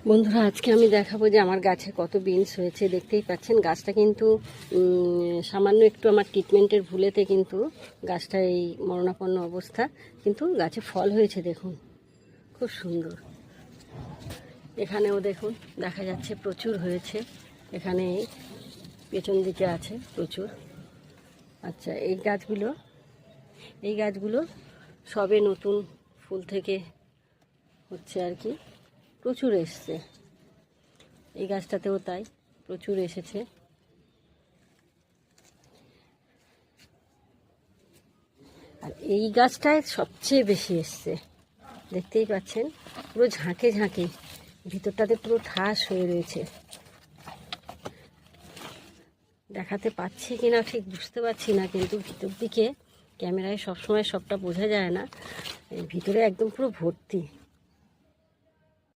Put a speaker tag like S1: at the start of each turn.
S1: বন্ধুরা, আজকে আমি দেখাবো যে আমার গাছে কত বিনস হয়েছে। দেখতেই পাচ্ছেন গাছটা কিন্তু সামান্য একটু আমার ট্রিটমেন্টের ভুলেতে কিন্তু গাছটা এই মরণাপন্ন অবস্থা, কিন্তু গাছে ফল হয়েছে দেখুন, খুব সুন্দর। এখানেও দেখুন দেখা যাচ্ছে প্রচুর হয়েছে, এখানে পেছন দিকে আছে প্রচুর। আচ্ছা, এই গাছগুলো সবে নতুন ফুল থেকে হচ্ছে আর কি, প্রচুর এসছে। এই গাছটাতেও তাই প্রচুর এসেছে। আর এই গাছটায় সবচেয়ে বেশি এসছে, দেখতেই পাচ্ছেন পুরো ঝাঁকে ঝাঁকে, ভিতরটাতে পুরো ঠাস হয়ে রয়েছে। দেখাতে পাচ্ছি কিনা ঠিক বুঝতে পারছি না, কিন্তু ভিতর দিকে ক্যামেরায় সবসময় সবটা বোঝা যায় না। এই ভিতরে একদম পুরো ভর্তি।